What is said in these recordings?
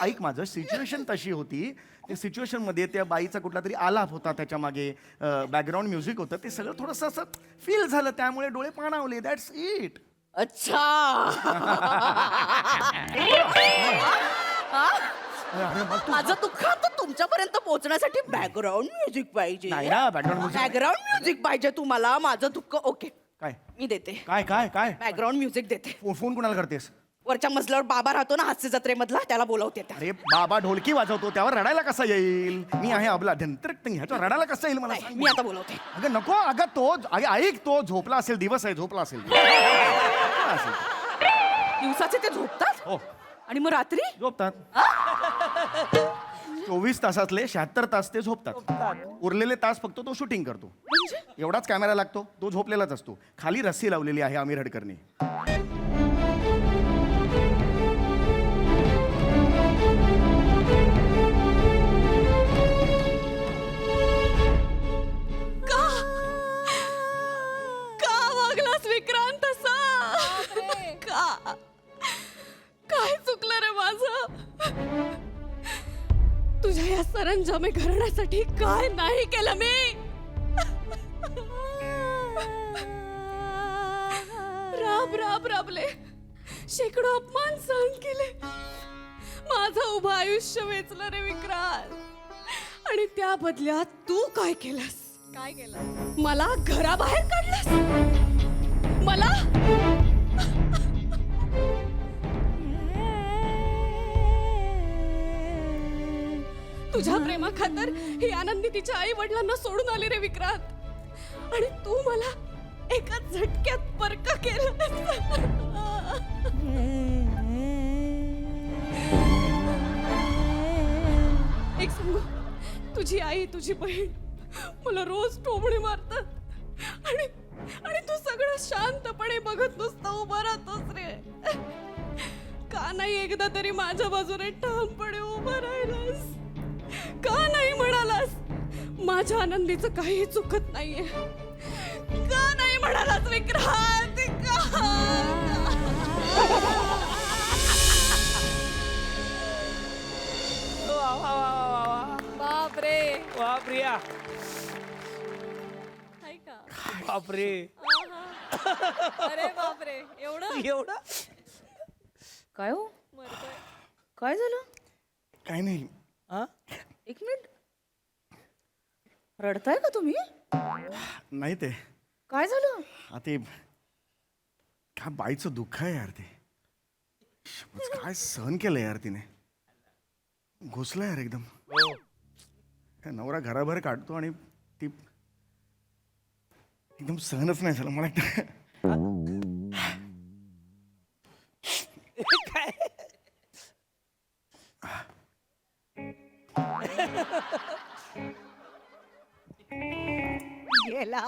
ऐक माझं सिच्युएशन तशी होती. त्या सिच्युएशन मध्ये त्या बाईचा कुठला तरी आलाप होता, त्याच्या मागे बॅकग्राऊंड म्युझिक होतं, ते सगळं थोडंसं असं फील झालं, त्यामुळे डोळे पाणावले. That's it. अच्छा. माझं दुःख आता तुमच्यापर्यंत पोहोचण्यासाठी बॅकग्राऊंड म्युझिक पाहिजे. नाही ना, background music. बॅकग्राऊंड म्युझिक पाहिजे तुम्हाला. माझं दुःख ओके, काय मी देते. काय काय काय बॅकग्राऊंड म्युझिक देते. फोन कुणाला करतेस? वरच्या मजल्यावर बाबा राहतो ना, हास्य जत्रेमधला, त्याला बोलवते. अरे बाबा ढोलकी वाजवतो, त्यावर रडायला कसा येईल? मी आहे अबला ढंतर, ह्याच्यावर रडायला कसं येईल मला सांग? मी आता बोलवते. अगं नको, अगं तो ऐक, तो झोपला असेल, दिवस आहे, झोपला असेल. झोपला असेल. दिवसाचे ते झोपतात हो, आणि मग रात्री झोपतात. 24 तासातले 76 तास ते झोपतात. उरलेले तास फक्त तो शूटिंग करतो. एवढाच कॅमेरा लागतो, तो झोपलेलाच असतो. खाली रस्सी लावलेली आहे आमिर हडकरने. विक्रांत का काय चुकलं रे माझं? तुझ्या या सरंजामे घराण्यासाठी काय नाही केलं मी? राबले, शेकडो अपमान सहन केले, माझं उभं आयुष्य वेचलं रे विक्रांत. आणि त्या बदल्यात तू काय केलंस? काय केलं? मला घराबाहेर काढलंस. मला तुझ्या प्रेमाखातर ही आनंदी तिच्या आई वडिलांना सोडून आली रे विक्रांत. आणि तू मला एका झटक्यात परका केलं. एक सांगू, तुझी आई तुझी बहीण मला रोज टोमणे मारतात, आणि तू सगळं शांतपणे बघत नुसतं उभं राहतोस रे. का नाही एकदा तरी माझ्या बाजूने ठामपणे उभं राहिलास? का नाही म्हणालास माझ्या आनंदीचं काही चुकत नाहीये? का नाही म्हणालास विक्रांत? बापरे, वा प्रिया, हाय का? बापरे. अरे बापरे, एवढं काय हो, मरतोय. काय झालं? काय नाही. हा? एक मिनिट, रडताय का तुम्ही? नाही ते काय झालं? ते काय बाईचं दुःख आहे यार. ते काय सहन केलं यार तिने. घुसलं यार एकदम. नवरा घराबाहेर काढतो आणि ती एकदम सहनच नाही झालं मला. काय गेला.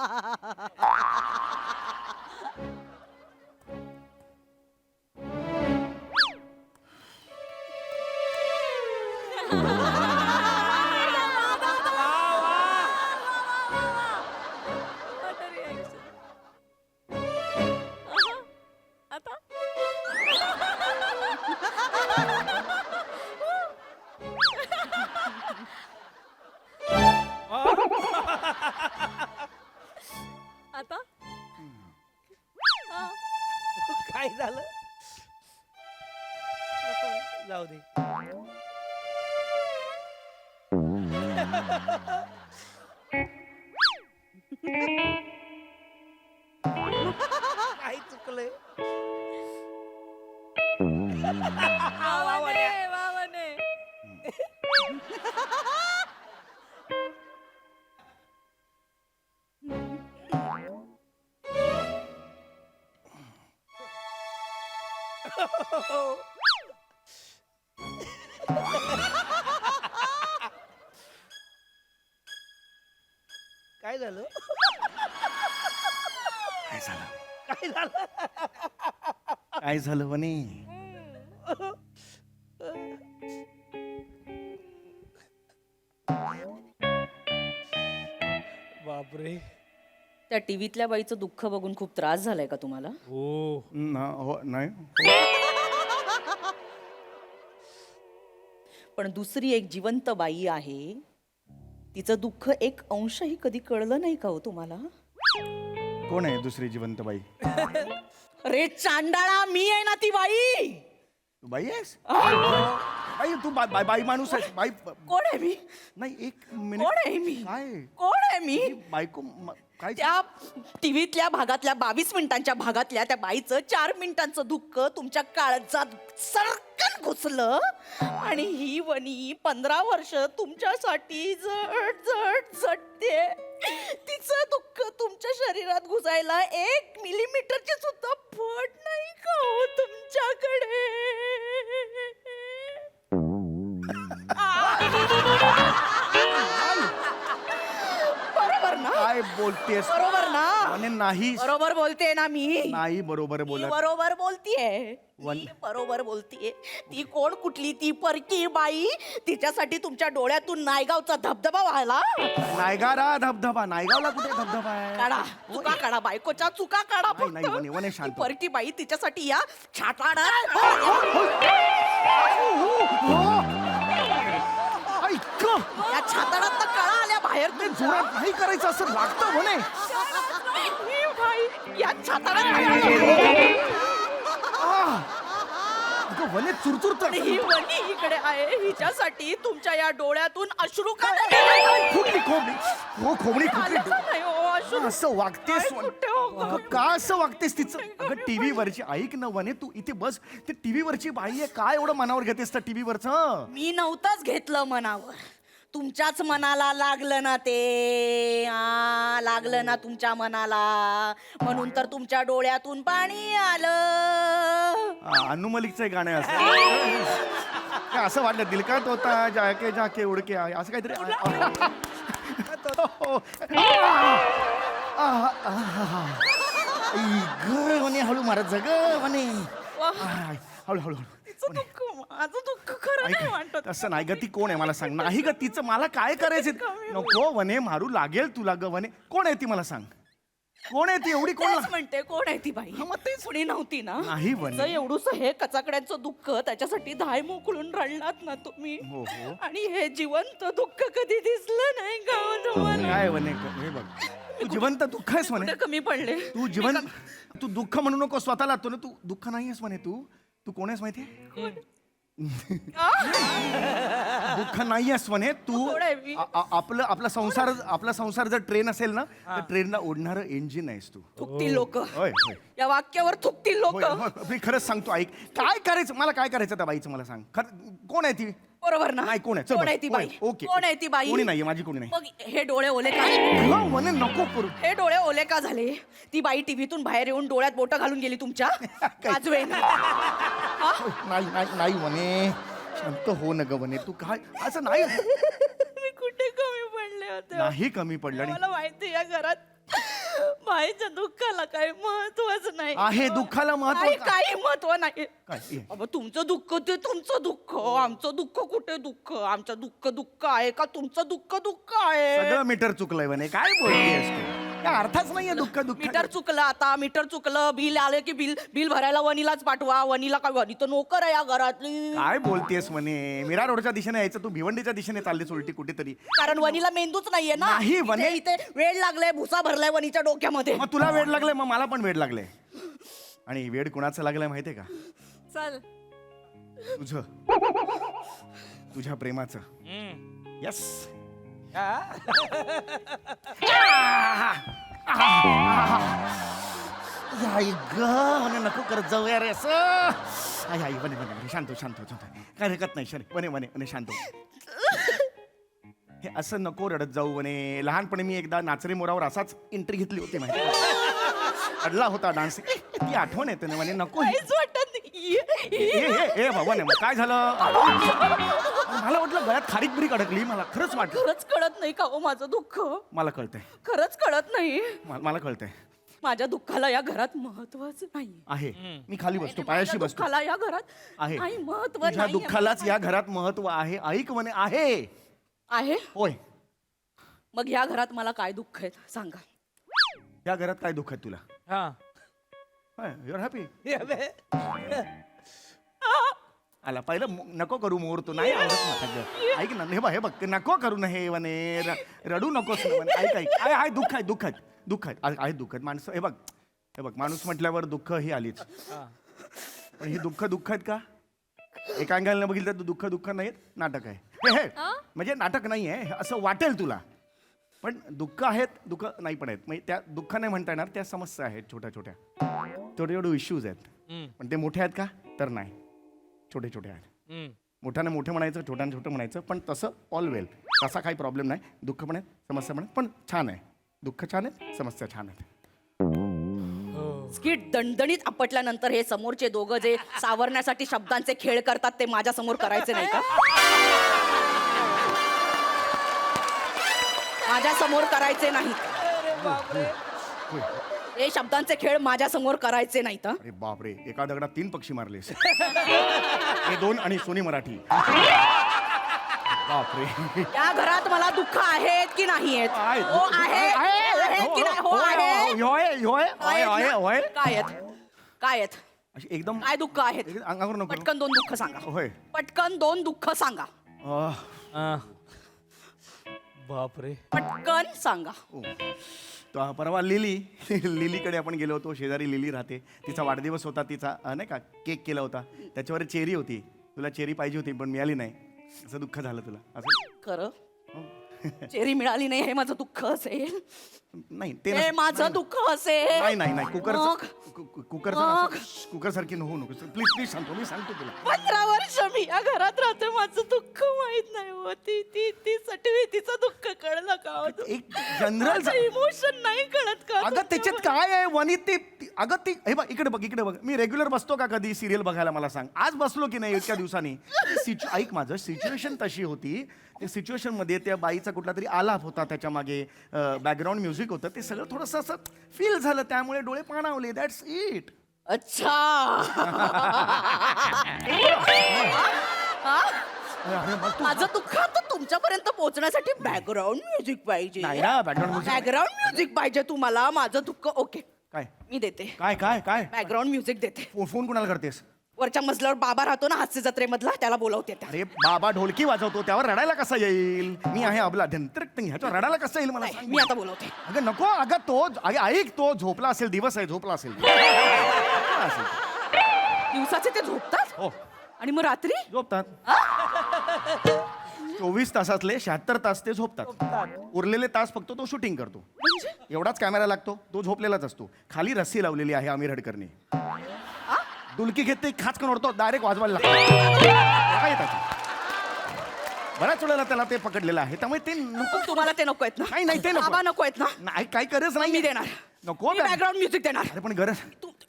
What a reaction. आता आता काय झालं? जाऊ दे. काय चुकलंय? वावने. काय झालं? काय झालं? काय झालं? काय झालं वने? बापरे. त्या टीव्हीतल्या बाईचं दुःख बघून खूप त्रास झालाय का तुम्हाला? हो. हो नाही. पण दुसरी एक जिवंत बाई आहे, तिचं दुःख एक अंशही कधी कळलं नाही का हो तुम्हाला? कोण आहे दुसरी जिवंत बाई? रे चांडाळा, मी आहे ना ती बाई. तू बाई आहेस? बाई तू बाई माणूस आहेस बाई? कोण आहे मी? नाही एक मिनिट. कोण आहे मी? काय कोण आहे मी? बायको काय? त्या टीव्हीतल्या भागातल्या 22 मिनिटांच्या भागातल्या त्या बाईचं 4 मिनिटांचं दुःख तुमच्या काळजात सरकन घुसलं आणि ही वनी 15 वर्ष तुमच्यासाठी जड जड झटते. तिचं दुःख तुमच्या शरीरात घुसायला 1 मिलीमीटरची सुद्धा फट नाही का हो तुमच्याकडे? बरोबर ना? काय बोलतेस? बरोबर ना? वने नाही. बरोबर बोलते ना मी? नाही बरोबर मी बोलत. बरोबर बोलतीये. वन- मी बरोबर बोलतीये. ती कोण कुठली ती परकी बाई? तिच्यासाठी तुमच्या डोळ्यातून नायगावचा धबधबा व्हायला? नायगारा धबधबा? नायगावला कुठे धबधबा आहे? काढा चुका काढा, बायकोच्या चुका काढा नाही, नाही, वने- वने फक्त. शांत. ती परकी बाई तिच्यासाठी या छाटाडा ऐक, या छाताडात कळा आल्या बाहेर ते जोरात नाही करायचं असं लागतं म्हणे. ही बाई या छाताडात अगं वने चुरचुरत. आणि ही वनी इकडे आहे. हिच्यासाठी तुमच्या या डोळ्यातून अश्रू का फुटली खोबडी. हो खोबडी फुटली. नाही हो, अश्रू असं वागतेस काय कुठे हो गं? अगं, का असं वागतेस तिचं? अगं टीव्ही वरची ऐक ना वने, तू इथे बस. ते टीव्ही वरची बाई आहे, काय एवढं मनावर घेतेस त्या टीव्ही वरचं? मी नव्हतंच घेतलं मनावर, तुमच्याच मनाला लागलं ना ते. लागलं ना तुमच्या मनाला, म्हणून तर तुमच्या डोळ्यातून पाणी आलं. अनु मलिकचं एक गाणं आहे असं. काय असं वाटलं दिल का तोता जाके जाके उडके आए, असं काहीतरी. वने हळू मारत जा ग वने. हळू हळू हळू. तिचं दुःख माझं दुःख खरं नाही वाटत. तसं नाही ग, ती कोण आहे मला सांग. नाही ग, तिचं मला काय करायचं? नको वने, मारू लागेल तुला ग वने. कोण आहे ती मला सांग. कोण आहे ती? एवढी कोण? तेच म्हणते, कोण आहे ती बाई? मग तेच. कुणी नव्हती ना? नाही वने. तिचं एवढूस हे कचाकड्यांचं दुःख, त्याच्यासाठी धाय मोकळून रडलात ना तुम्ही. हो, हो. आणि हे जिवंत दुःख कधी दिसलं नाही का हो तुम्हाला? काय वने, हे बघ, तू जिवंत दुःख आहेस म्हणे. कुठे कमी पडले? तू जिवंत, तू दुःख म्हणू नको स्वतःला. तू तू दुःख नाही आहेस म्हणे. तू कोण आहेस माहितीये? दुःख नाही आहेस म्हणे तू. कोण आहे मी? आपला संसार जर ट्रेन असेल ना, तर ट्रेनला ओढणारं इंजिन आहेस तू. थुकतील लोक, होय होय. या वाक्यावर थुकतील लोक. होय, होय. मी खरंच सांगतो, ऐक. काय करायचं मला, काय करायचं त्या बाईचं मला सांग. कोण आहे ती? बरोबर ना? नाही, कोण आहे? चल कोण बस, आहे ती कोण बाई? आहे? ओके. कोण आहे ती बाई? कोणी नाहीये, माझी कोणी नाही. मग हे डोळे ओले का? हा, म्हणे नको करू. हे डोळे ओले का झाले? ती बाई टीव्हीतून बाहेर येऊन डोळ्यात बोटं घालून गेली तुमच्या? काजवे ना. नाही नाही नाही म्हणे, शांत हो न ग म्हणे. तू काय असं नाही. मी कुठे कमी पडले होते? नाही कमी पडलं. आणि मला माहिती या घरात बाईच्या दुःखाला काही महत्वच नाही. आहे दुःखाला महत्व. नाही, काही महत्व नाही. काय ये. अबा, तुमचं दुःख ते तुमचं दुःख, आमचं दुःख कुठे दुःख? आमचं दुःख दुःख आहे का? तुमचं दुःख दुःख आहे? सगळं मीटर चुकलंय म्हणे. काय बोलतेस तू? काय अर्थच नाहीये दुःख दुःख. मीटर चुकलं, आता मीटर चुकलं. बिल आलं की बिल भरायला वनीलाच पाठवा. वनीला काय, वनी तर नोकर आहे या घरातली. काय बोलतेस म्हणे? मीरा रोडच्या दिशेने यायचं, तू भिवंडीच्या दिशेने चाललीस उलटी कुठेतरी. कारण वनीला मेंदूच नाहीये ना. नाही, वनी- इथे वेळ लागलाय, भुसा भरलाय वनीच्या डोक्यामध्ये. मग तुला वेड लागलाय, मग मला पण वेड लागले. आणि वेड कुणाचं लागलंय माहितीये का? चल तुझं, तुझ्या प्रेमाचं. यस. आई ग म्हणे, नको करत जाऊ यार असं. आई आई म्हणे म्हणे शांत हो, शांत हो, शांत हो. काय हरकत नाही शरे. म्हणे म्हणे म्हणे शांत हो. हे असं नको रडत जाऊ म्हणे. लहानपणी मी एकदा नाचरे मोरावर असाच एंट्री घेतली होती माहिती आहे? अडला होता डान्स. ती आठवण येते ना म्हणे. नको काहीच वाटत नाही. ए बाबा नाही, मग काय झालं? मला वाटलं गळ्यात खारीक बिरीक अडकली. मला खरंच वाटलं. खरंच कळत नाही का हो माझं दुःख? मला कळतंय. खरंच कळत नाही. मला कळतंय. माझ्या दुःखाला या घरात महत्वच नाही. आहे. मी खाली बसतो, पायाशी माझ्या बसतो. दुःखाला या घरात आहे. नाही महत्व. तुझ्या दुःखालाच या घरात महत्व आहे. ऐक म्हणे. आहे. आहे. होय. मग या घरात मला काय दुःख आहे सांगा? या घरात काय दुःख आहे तुला? हा युअर हॅपी. आला पहिलं नको करू मोर तू नाही आवडत मला ग. ऐक ना हे बघ नको करू ना हे वने रडू नकोस ना म्हणे. ऐक ऐक आहे दुःख आहे दुःख आहे दुःख आहे आहे दुःख आहेत माणसं हे बघ माणूस म्हटल्यावर दुःख ही आलीच. पण ही दुःख आहेत का एका अंगाला बघितलं तर दुःख नाही नाटक आहे हे म्हणजे नाटक नाही आहे असं वाटेल तुला पण दुःख दुःख नाही पण आहेत म्हणजे त्या दुःख नाही म्हणता येणार त्या समस्या आहेत छोट्या छोटे इश्यूज आहेत पण ते मोठे आहेत का तर नाही छोटे आहेत मोठ्याने मोठे म्हणायचं छोट्याने छोटं म्हणायचं पण तसं ऑल वेल तसा काही प्रॉब्लेम नाही दुःख पण आहेत समस्या पण आहेत पण छान आहे दुःख छान आहेत समस्या छान आहेत. स्किट दणदणीत आपटल्यानंतर हे समोरचे दोघं जे सावरण्यासाठी शब्दांचे खेळ करतात ते माझ्या समोर करायचे नाही का माझ्या समोर करायचे नाहीत हे शब्दांचे खेळ माझ्या समोर करायचे नाहीत हं? अरे बापरे एका दगडात 3 पक्षी मारलेस हे 2 आणि सोनी मराठी बापरे या घरात मला दुःख आहेत की नाही आहेत आहेत. हो आहेत की नाही हो आहेत काय आहेत अशी एकदम काय दुःख आहेत एकदम अंगावर नको पटकन 2 दुःख सांगा होय पटकन 2 दुःख सांगा बापरे. पटकन सांगा तो परवा लिलीकडे आपण गेलो होतो शेजारी लिली राहते तिचा वाढदिवस होता तिचा नाही का केक केला होता त्याच्यावर चेरी होती तुला चेरी पाहिजे होती पण मिळाली नाही असं दुःख झालं तुला असं खरं चेरी मिळाली नाही हे माझं दुःख असेल नाही ते हे माझं दुःख असेल नाही कुकर मग? कुकर सारखी नको नको प्लीज सांगतो मी सांगतो तुला 15 वर्ष मी या घरात राहते माझं दुःख माहित नाही होती ती सटवी तिचं दुःख कळलं का हो? एक जनरल इमोशन नाही कळत का अगं त्याच्यात काय आहे वनी ते अगं ती हे बघ इकडे बघ मी रेग्युलर बसतो का कधी सिरियल बघायला मला सांग आज बसलो की नाही इतक्या दिवसांनी ऐक माझं सिच्युएशन तशी होती त्या सिच्युएशन मध्ये त्या बाईचा कुठला तरी आलाप होता त्याच्या मागे बॅकग्राऊंड म्युझिक होतं ते सगळं थोडंसं असं फील झालं त्यामुळे डोळे पाणावले दॅट्स इट अच्छा माझं दुःख आता तुमच्यापर्यंत पोहोचण्यासाठी बॅकग्राऊंड म्युझिक पाहिजे नाही ना बॅकग्राऊंड म्युझिक बॅकग्राऊंड म्युझिक पाहिजे तुम्हाला माझं दुःख ओके काय मी देते काय काय काय बॅकग्राऊंड म्युझिक देते फोन कुणाला करतेस वरच्या मजल्यावर बाबा राहतो ना हास्य जत्रेमधला त्याला बोलवते त्या. अरे बाबा ढोलकी वाजवतो त्यावर रडायला कसा येईल मी आहे अबला ह्याच्यावर रडायला कसं येईल मला नाही, सांग. मी आता बोलवते अगं नको अगं तो ऐक तो झोपला असेल दिवस आहे झोपला असेल दिवसाचे ते झोपतात हो आणि मग रात्री झोपतात 24 तासातले 76 तास ते झोपतात उरलेले तास फक्त तो शूटिंग करतो एवढाच कॅमेरा लागतो तो झोपलेलाच असतो खाली रस्सी लावलेली आहे आमिर हडकरने डुलकी घेते खाचकन ओढतो डायरेक्ट वाजवायला लागतो काय बऱ्याच वेळेला त्याला ते पकडलेलं आहे त्यामुळे ते नको तुम्हाला ते नको आहेत ना नाही ते नको बाबा नको आहेत ना नाही काही गरज मी नाही देणार नको बॅकग्राऊंड म्युझिक देणार अरे पण गरज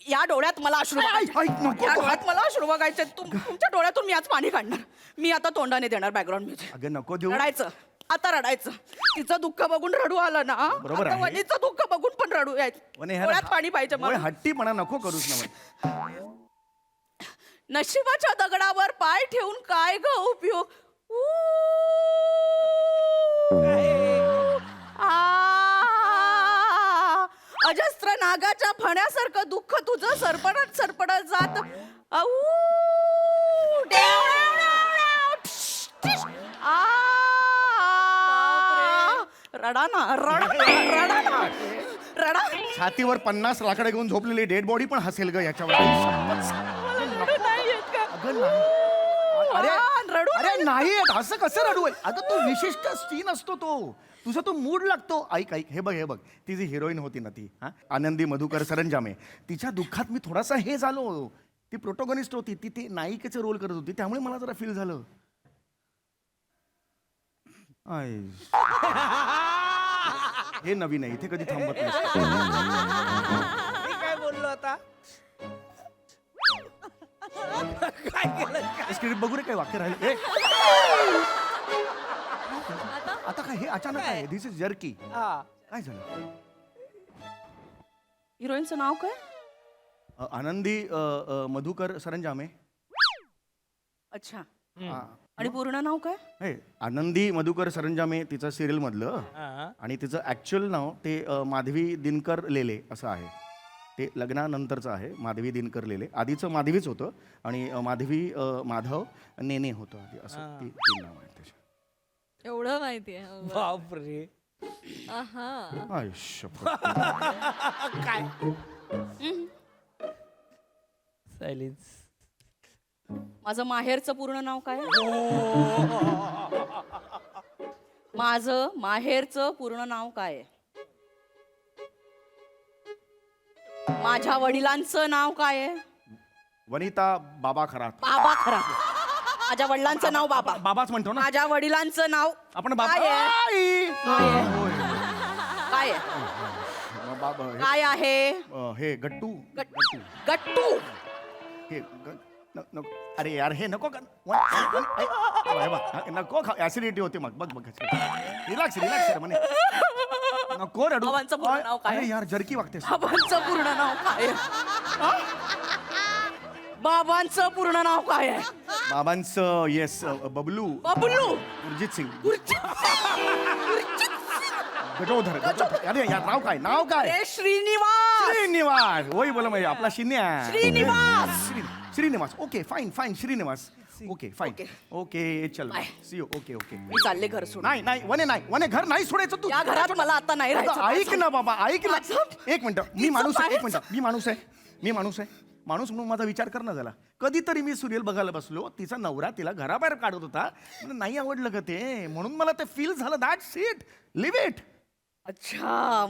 या डोळ्यात मला अश्रू बघायचे. ऐक, नको. या डोळ्यात मला अश्रू बघायचे तुमच्या डोळ्यातून मी आज पाणी काढणार मी आता तोंडाने देणार बॅकग्राऊंड म्युझिक अगं नको देऊ रडायचं आता रडायचं तिचं दुःख बघून रडू आलं ना बरोबर आता आहे. वनीचं दुःख बघून पण रडू यायचं वने ह्याला- डोळ्यात पाणी पाहिजे ओय, मला हट्टीपणा नको करूस ना मग. नशिबाच्या दगडावर पाय ठेवून काय ग उपयोग अजस्त्र नागाच्या फण्यासारखं दुःख तुझं सरपडत सरपडत जात रडा ना रडा ना रडा छातीवर 50 लाकडे घेऊन झोपलेली डेड बॉडी पण हसेल ग याच्यावर अरे रडू अरे नाही येत, असं कसं रडू आहे? अगं तो विशिष्ट सीन असतो तो तुझा तो मूड लागतो ऐक हे बघ ती जी हिरोईन होती ना ती आनंदी मधुकर सरंजामे तिच्या दुःखात मी थोडासा हे झालो ती प्रोटोगनिस्ट होती ती नायिकेचे रोल करत होती त्यामुळे मला जरा फील झालं हे नवीन आहे इथे कधी थांबत नाही मी काय बोललो आता काय केलं स्क्रिप्ट बघू रे काय वाक्य राहिले आता काय हे अचानक आहे दिस इज जर्की हा काय झालं हिरोईनचं नाव काय आनंदी मधुकर सरंजामे अच्छा हा. आणि पूर्ण नाव काय हे आनंदी मधुकर सरंजामे तिचं सिरियल मधलं हा. आणि तिचं ऍक्च्युअल नाव ते माधवी दिनकर लेले असं आहे ते लग्नानंतरचं आहे. माधवी दिनकर लिहिले. आधीचं माधवीच होतं आणि माधवी माधव नेने होतं आधी, असं तीन नाव आहेत त्याचे. एवढं माहितीये बापरे. आहा आयुष्य काय सायलेन्स. माझं माहेरचं पूर्ण नाव काय? माझं माहेरचं पूर्ण नाव काय आहे? माझ्या वडिलांचं नाव काय आहे? वनिता बाबा खरात. बाबा खरा. माझ्या वडिलांचं नाव बाबा. बाबाच म्हणतो ना माझ्या वडिलांचं नाव आपण. बाबा काय आहे? आई! काय आहे? होय. काय आहे? बाबा काय आहे? हे गट्टू. गट्टू. हे अरे यार हे नको नको ऍसिडिटी होते मग. बघ रिलॅक्स रिलॅक्स म्हणे नको रडू. बाबांचं पूर्ण नाव काय? अरे यार जर्की वागतेस. बाबांचं पूर्ण नाव काय आहे? बाबांचं पूर्ण नाव काय आहे? बाबांचं येस बबलू बबलू. गुरजित सिंग. गुरजित गजोधर. अरे यार नाव काय अरे श्रीनिवास. श्रीनिवास. वही बोला म्हणजे आपला Shinya. Srinivas. Srinivas. Okay fine Srinivas. Okay fine. Okay. Okay चल Bye. See you. ओके मी चालले घर सोडून. नाही वने घर नाही सोडायचं तू. या घरात मला आता नाही राहायचं. ऐक ना बाबा ऐक ना. एक मिनिट मी माणूस आहे. एक बाहेरचं. मिनिट मी माणूस आहे माणूस म्हणून माझा विचार कर ना झाला. कधीतरी मी सिरियल बघायला बसलो, तिचा नवरा तिला घराबाहेर काढत होता. मला नाही आवडलं का ते, म्हणून मला ते फील झालं. That's it. Leave it. अच्छा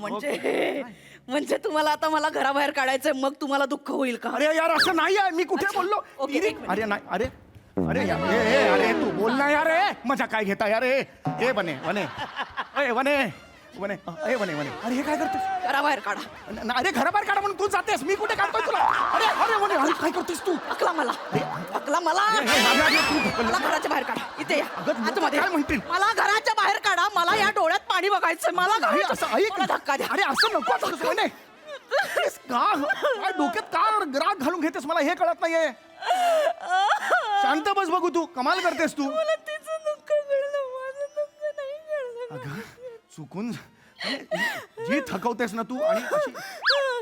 म्हणजे तुम्हाला आता मला घराबाहेर काढायचंय, मग तुम्हाला दुःख होईल का? अरे यार असं नाही आहे. मी कुठे बोललो? ओके, एक मिनिट. अरे नाही अरे यार अरे तू बोल ना यार. मजा काय घेता यार. हे वने अरे हे काय करतेस? घराबाहेर काढा. अरे घराबाहेर काढा म्हणून तू जातेस. मी कुठे काढतोय तुला? अरे वने अरे काय करतेस तू? अकला मला मला घराच्या बाहेर काढा. इथे या. अगं, लोकं आतमध्ये. काय म्हणतील? मला घराच्या बाहेर काढा. मला या डोळ्यात पाणी बघायचंय. मला नाही असं ऐक. मला धक्का द्या. अरे असं नको असं वने. काय डोक्यात का राग घालून घेतेस मला हे कळत नाहीये. शांत बस बघू. तू कमाल करतेस तू. मला तिचं दुःख कळलं, माझं दुःख नाही कळलं. अगं चुकून जी थकवतेस ना तू. आणि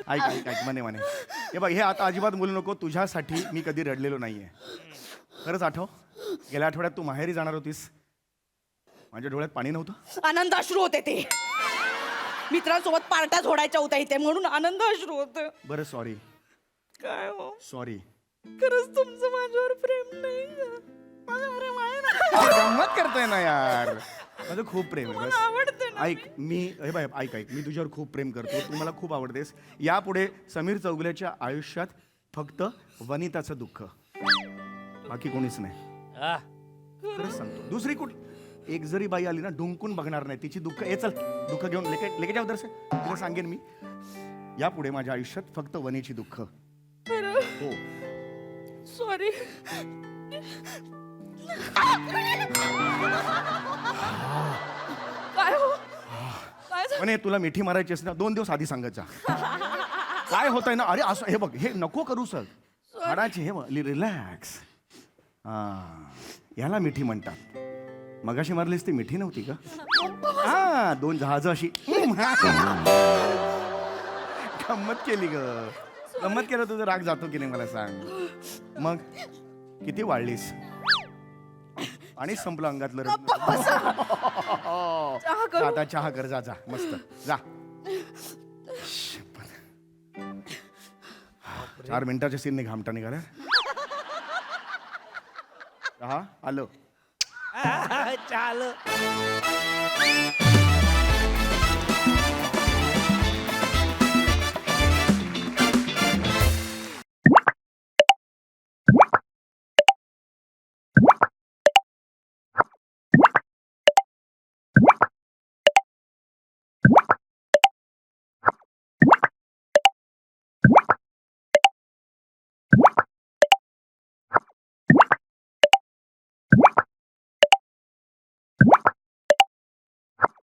अशी ऐक म्हणे हे बघ हे आता अजिबात बोलू नको. तुझ्यासाठी मी कधी रडलेलो नाहीये. खरंच आठव गेल्या आठवड्यात तू माहेरी जाणार होतीस. माझ्या डोळ्यात पाणी नव्हतं. आनंदाश्रू होते ते. मित्रांसोबत पार्ट्या झोडायच्या होत्या इथे, म्हणून आनंदाश्रू होते. बरं सॉरी. काय हो, सॉरी. खरंच तुमचं माझ्यावर प्रेम नाही का? माझं प्रेम आहे ना. गंमत करताय ना यार. माझं खूप प्रेम आहे. मला आवडते ना. ऐक मी हे बाय ऐक मी तुझ्यावर खूप प्रेम करतो. तू मला खूप आवडतेस. यापुढे समीर चौगुलेच्या आयुष्यात फक्त वनिताचं दुःख, बाकी कोणीच नाही. खरंच सांगतो. दुसरी एक जरी बाई आली ना डुंकून बघणार नाही तिची दुःख. चल दुःख घेऊन लेके जाऊ दर्शक. तुला सांगेन मी यापुढे माझ्या आयुष्यात फक्त वनीची दुःख. हो सॉरी. काय हो? म्हणे तुला मिठी मारायची असते ना 2 दिवस आधी सांगत जा. काय होतंय ना. अरे असं हे बघ हे नको करू सर. हाडाची हे रिलॅक्स. याला मिठी म्हणतात. मगाशी मारलीस ती मिठी नव्हती का? 2 जहाजं अशी गंमत केली ग. गंमत केलं तुझं राग जातो की नाही मला सांग. मग किती वाढलीस आणि संपलं अंगातलं रक्त. आता चहा कर. जा मस्त जा. 4 मिनिटाच्या सीनने घामटा निघाला. चहा आलो. चाल